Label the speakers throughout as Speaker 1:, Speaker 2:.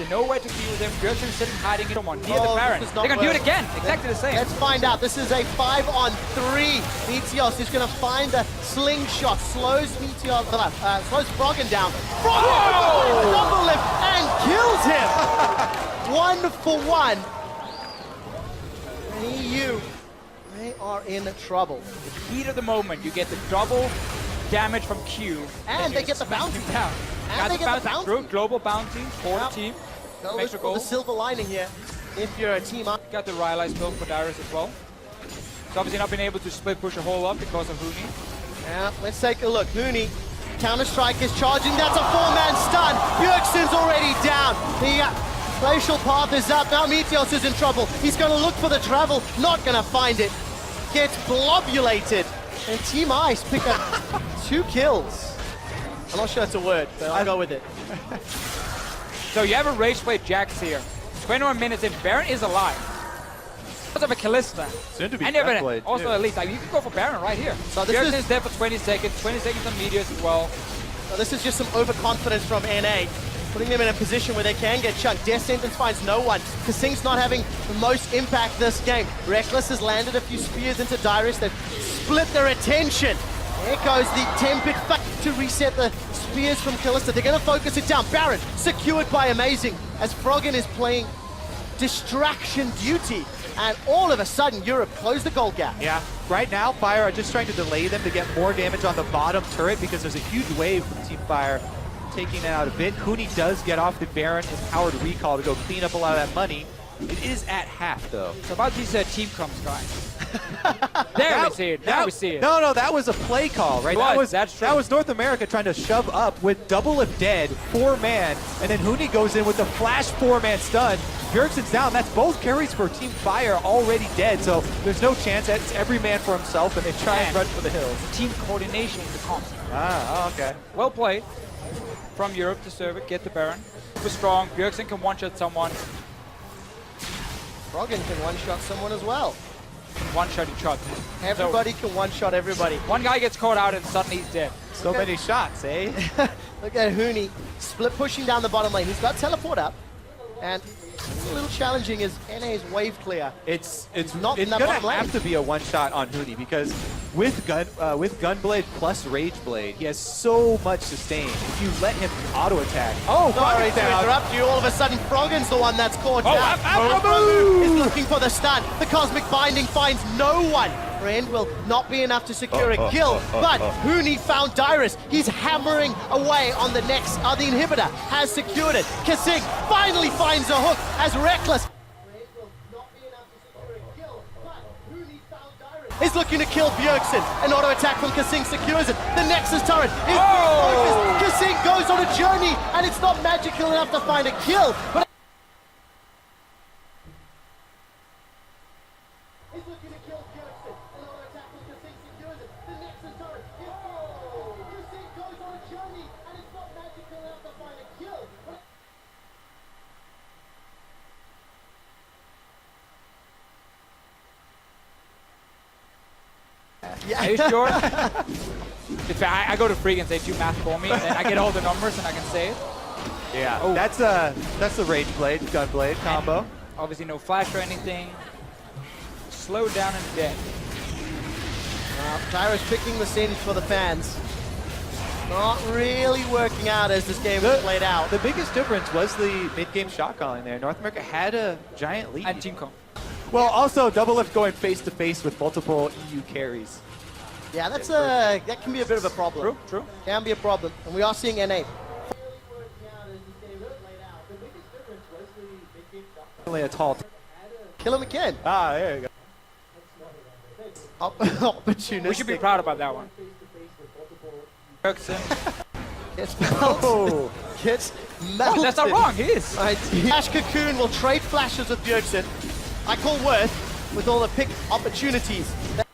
Speaker 1: They know where to be with him. Bjergsen is sitting hiding in someone near the
Speaker 2: Oh,
Speaker 1: Baron.
Speaker 2: this is
Speaker 1: They're
Speaker 2: not
Speaker 1: going to do it
Speaker 2: worth-
Speaker 1: again. Exactly the same.
Speaker 2: Let's find out. This is a 5-on-3. Meteos is going to find the slingshot. Slows Meteos, slows Froggen down. Froggen double lift and kills him. 1-for-1. And EU, they are in trouble.
Speaker 1: The heat of the moment, you get the double damage from Q.
Speaker 2: And they get the bounty.
Speaker 1: Down.
Speaker 2: And they get the bounty.
Speaker 1: Through global bounty for the team.
Speaker 2: Go
Speaker 1: Extra
Speaker 2: with
Speaker 1: goal.
Speaker 2: the silver lining here. If you're a team up.
Speaker 1: Got the Rylai's build for Darius as well. He's obviously not been able to split push a hole up because of Huni.
Speaker 2: Yeah, let's take a look. Huni, Counter-Strike is charging. That's a 4-man stun. Bjergsen's already down. The glacial path is up. Now Meteos is in trouble. He's going to look for the travel. Not going to find it. Gets blobulated. And Team Ice pick up 2 kills. I'm not sure that's a word, but I'll go with it.
Speaker 1: So you have a Rage Blade Jax here. 21 minutes in. Baron is alive. Because of a Kalista.
Speaker 3: Soon to be
Speaker 1: and you have
Speaker 3: Deathblade,
Speaker 1: also
Speaker 3: too.
Speaker 1: at least, you can go for Baron right here.
Speaker 2: So this
Speaker 1: Bjergsen
Speaker 2: is-
Speaker 1: is there for 20 seconds. 20 seconds on Meteors as well.
Speaker 2: So this is just some overconfidence from NA, putting them in a position where they can get chunked. Death Sentence finds no one. Kasing's not having the most impact this game. Reckless has landed a few spears into Dyrus. They've split their attention. There goes the Tempted Fate to reset the spears from Kalista. They're going to focus it down. Baron secured by Amazing as Froggen is playing distraction duty. And all of a sudden, Europe closed the goal gap.
Speaker 3: Yeah, right now, Fire are just trying to delay them to get more damage on the bottom turret because there's a huge wave from Team Fire taking it out a bit. Huni does get off the Baron, his powered recall to go clean up a lot of that money. It is at half, though.
Speaker 1: So about these team comps, guys. There we see it. Now we see it.
Speaker 3: No, that was a play call, right?
Speaker 1: That's true.
Speaker 3: That was North America trying to shove up with double if dead, 4-man, and then Huni goes in with the flash 4-man stun. Bjergsen's down. That's both carries for Team Fire already dead, so there's no chance. It's every man for himself, and they try and run for the hills.
Speaker 1: Team coordination in the comp.
Speaker 3: Okay.
Speaker 1: Well played from Europe to serve it, get the Baron. Super strong. Bjergsen can one-shot someone.
Speaker 2: Froggen can one-shot someone as well.
Speaker 1: One-shot each other.
Speaker 2: Everybody can one-shot everybody.
Speaker 1: One guy gets caught out and suddenly he's dead.
Speaker 3: So many shots, eh?
Speaker 2: Look at Huni, split pushing down the bottom lane. He's got teleport up, and it's a little challenging as NA's wave clear.
Speaker 3: It's
Speaker 2: not in that
Speaker 3: gonna
Speaker 2: bottom lane.
Speaker 3: have to be a one-shot on Huni because with Gunblade plus Rageblade, he has so much sustain. If you let him auto-attack,
Speaker 2: Sorry to interrupt you. All of a sudden, Froggen's the one that's caught down.
Speaker 3: Abu!
Speaker 2: Is looking for the stun. The Cosmic Binding finds no one. Friend will not be enough to secure a kill, but Huni found Dyrus. He's hammering away on the next. The inhibitor has secured it. Kasing finally finds a hook as Reckless. Is looking to kill Bjergsen. An auto attack from Kasing secures it. The Nexus turret is focused. Kasing goes on a journey, and it's not magical enough to find a kill. But is looking to kill Bjergsen. An auto attack from Kasing secures it. The Nexus turret is Kasing goes on a journey, and it's not magical enough to find a kill.
Speaker 1: Are you sure? I go to Freak and say do math for me, and then I get all the numbers and I can say it.
Speaker 3: Yeah, that's the Rageblade, Gunblade combo.
Speaker 1: Obviously no flash or anything. Slow down and dead.
Speaker 2: Dyrus picking the sins for the fans. Not really working out as this game was played out.
Speaker 3: The biggest difference was the mid-game shot calling there. North America had a giant lead.
Speaker 1: And team comp.
Speaker 3: Well, also double lift going face-to-face with multiple EU carries.
Speaker 2: Yeah, that can be a bit of a problem.
Speaker 1: True.
Speaker 2: Can be a problem, and we are seeing NA.
Speaker 3: Only a tall.
Speaker 2: Kill him again.
Speaker 3: There you go.
Speaker 2: Opportunistic.
Speaker 1: We should be proud about that one. Bjergsen.
Speaker 2: Gets melted. Gets melted.
Speaker 1: That's not wrong, he is.
Speaker 2: Right. Flash Cocoon will trade flashes with Bjergsen. I call Worth with all the pick opportunities. It's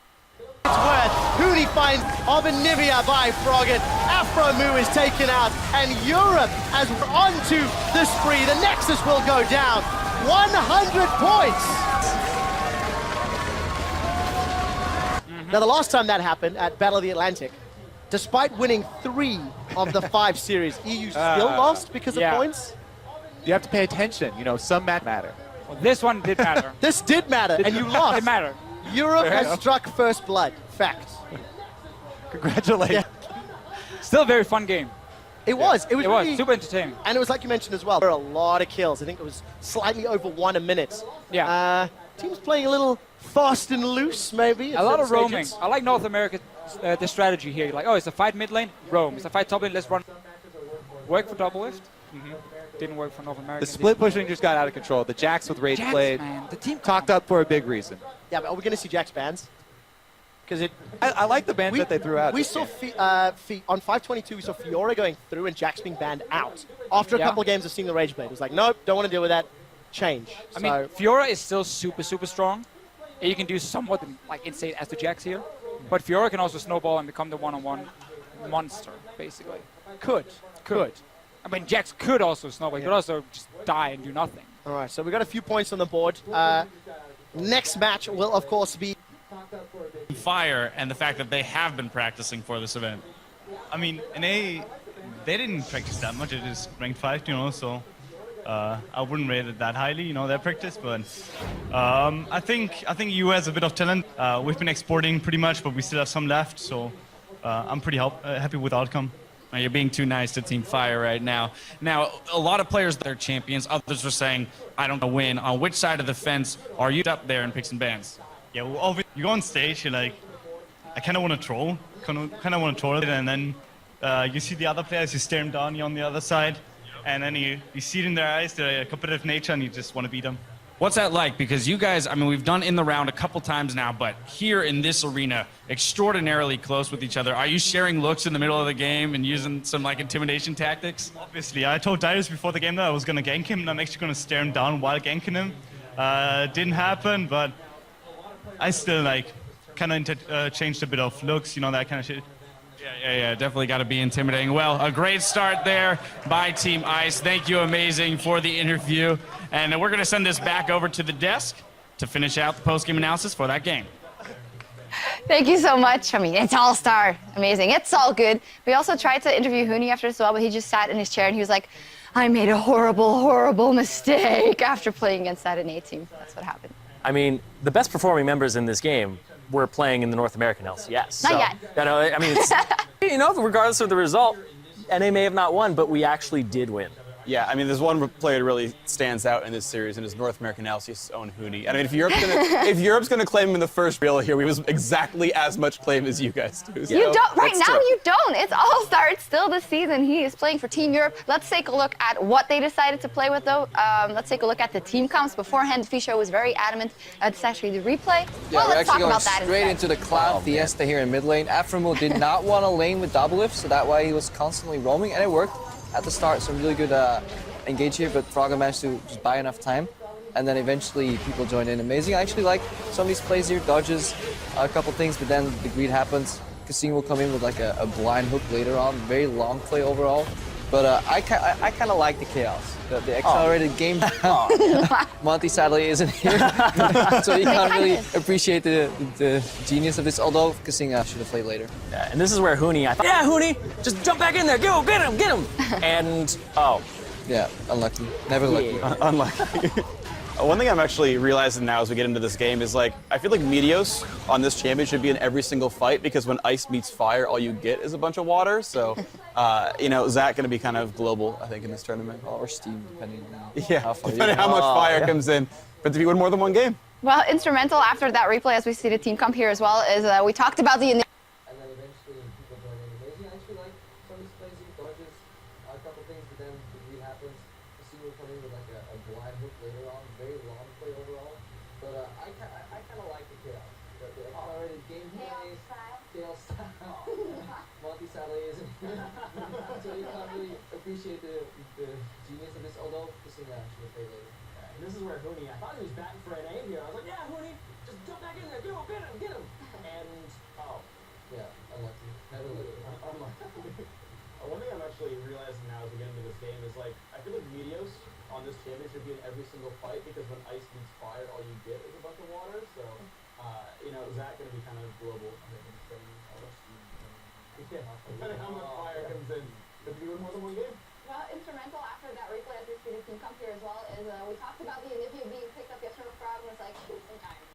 Speaker 2: Worth. Huni finds Obanivia by Froggen. Afro Mu is taken out, and Europe as we're onto the spree. The Nexus will go down. 100 points. Now, the last time that happened at Battle of the Atlantic, despite winning 3 of the 5 series, EU still lost because of points?
Speaker 3: You have to pay attention. You know, some matter.
Speaker 1: Well, this one did matter.
Speaker 2: This did matter, and you lost.
Speaker 1: It mattered.
Speaker 2: Europe
Speaker 3: Fair
Speaker 2: has
Speaker 3: enough.
Speaker 2: struck first blood. Fact.
Speaker 3: Congratulations.
Speaker 1: Still a very fun game.
Speaker 2: It was. It was.
Speaker 1: It was
Speaker 2: really,
Speaker 1: super entertaining.
Speaker 2: And it was like you mentioned as well. There were a lot of kills. I think it was slightly over 1 a minute.
Speaker 1: Yeah.
Speaker 2: Teams playing a little fast and loose, maybe.
Speaker 1: A lot of roaming. I like North America, the strategy here. Like, oh, it's a fight mid lane, roam. It's a fight top lane, let's run. Work for double lift. Didn't work for North America.
Speaker 3: The split pushing just got out of control. The Jax with Rage
Speaker 1: Jax,
Speaker 3: Blade
Speaker 1: man, the team
Speaker 3: talked up for a big reason.
Speaker 2: Yeah, but are we going to see Jax bans? Because it.
Speaker 3: I like the bans that they threw out.
Speaker 2: We saw on 522. We saw Fiora going through and Jax being banned out after a couple of games of seeing the Rage Blade. It was like, nope, don't want to deal with that. Change.
Speaker 1: I mean, Fiora is still super, super strong. And you can do somewhat like insane as the Jax here. But Fiora can also snowball and become the one-on-one monster, basically.
Speaker 2: Could.
Speaker 1: I mean, Jax could also snowball. He could also just die and do nothing.
Speaker 2: All right, so we got a few points on the board. Next match will, of course, be
Speaker 4: Fire and the fact that they have been practicing for this event. I mean, NA, they didn't practice that much. It is ranked 5, you know, so I wouldn't rate it that highly, you know, their practice. But I think EU has a bit of talent. We've been exporting pretty much, but we still have some left. So I'm pretty happy with the outcome.
Speaker 5: Now, you're being too nice to Team Fire right now. Now, a lot of players that are champions, others are saying, I don't know win. On which side of the fence are you up there in picks and bans?
Speaker 4: Yeah, well, you go on stage, you're like, I kind of want to troll. Kind of want to troll it, and then you see the other players, you stare them down, you're on the other side, and then you see it in their eyes, their competitive nature, and you just want to beat them.
Speaker 5: What's that like? Because you guys, I mean, we've done in the round a couple times now, but here in this arena, extraordinarily close with each other. Are you sharing looks in the middle of the game and using some like intimidation tactics?
Speaker 4: Obviously, I told Darius before the game that I was going to gank him, and I'm actually going to stare him down while ganking him. Didn't happen, but I still like kind of changed a bit of looks, you know, that kind of shit.
Speaker 5: Yeah, definitely got to be intimidating. Well, a great start there by Team Ice. Thank you, amazing, for the interview. And we're going to send this back over to the desk to finish out the post-game analysis for that game.
Speaker 6: Thank you so much. I mean, it's all-star. Amazing. It's all good. We also tried to interview Huni after as well, but he just sat in his chair and he was like, I made a horrible, horrible mistake after playing against that NA team. That's what happened.
Speaker 7: I mean, the best performing members in this game were playing in the North American LCS.
Speaker 6: Not yet.
Speaker 7: You know, I mean, it's, you know, regardless of the result, NA may have not won, but we actually did win.
Speaker 8: Yeah, I mean, there's one player that really stands out in this series, and it's North American LCS' own Huni. I mean, if Europe's gonna claim him in the first reel here, we was exactly as much claim as you guys do. So
Speaker 6: You don't. Right now,
Speaker 8: true.
Speaker 6: you don't. It's all-star. It's still this season. He is playing for Team Europe. Let's take a look at what they decided to play with, though. Let's take a look at the team comps. Beforehand, Fischer was very adamant. It's actually the replay.
Speaker 9: Yeah,
Speaker 6: well,
Speaker 9: we're
Speaker 6: let's
Speaker 9: actually
Speaker 6: talk
Speaker 9: going
Speaker 6: about that
Speaker 9: straight
Speaker 6: instead.
Speaker 9: into the Cloud Fiesta here in mid lane. Aframo did not want to lane with double lift, so that way he was constantly roaming, and it worked at the start. Some really good engage here, but Frogger managed to just buy enough time, and then eventually people joined in. Amazing. I actually like some of these plays here, dodges a couple things, but then the greed happens. Casino will come in with like a blind hook later on. Very long play overall, but I kind of like the chaos, the accelerated game. Monty sadly isn't here, so he can't really appreciate the genius of this, although Casino should have played later.
Speaker 7: Yeah, and this is where Huni, I thought, yeah, Huni, just jump back in there, go, get him. And, oh.
Speaker 9: Yeah, unlucky. Never lucky.
Speaker 8: Unlucky. One thing I'm actually realizing now as we get into this game is, like, I feel like Meteos on this champion should be in every single fight, because when ice meets fire, all you get is a bunch of water. So, you know, Zach going to be kind of global, I think, in this tournament.
Speaker 9: Or Steam, depending on
Speaker 8: Yeah, depending how much fire comes in. But to be win more than one game.
Speaker 6: Well, instrumental after that replay, as we see the team comp here as well, is we talked about the.
Speaker 9: And then eventually people join in. Amazing. I actually like some of these plays here, dodges a couple things, but then the greed happens. Casino will come in with like a blind hook later on. Very long play overall. But I kind of like the chaos. The accelerated gameplay, chaos style. Monty sadly isn't here. So you can't really appreciate the genius of this, although Casino should have played later.
Speaker 7: And this is where Huni, I thought he was batting for NA here. I was like, yeah, Huni, just jump back in there, go, get him. And, oh.
Speaker 9: Yeah, unlucky. Never lucky.
Speaker 8: Unlucky. One thing I'm actually realizing now as we get into this game is, like, I feel like Meteos on this champion should be in every single fight, because when ice meets fire, all you get is a bunch of water. So, you know, Zach going to be kind of global, I think, in this game. Yeah, depending how much fire comes in. But do you win more than one game?
Speaker 6: Well, instrumental after that replay as we see the team come here as well is we talked about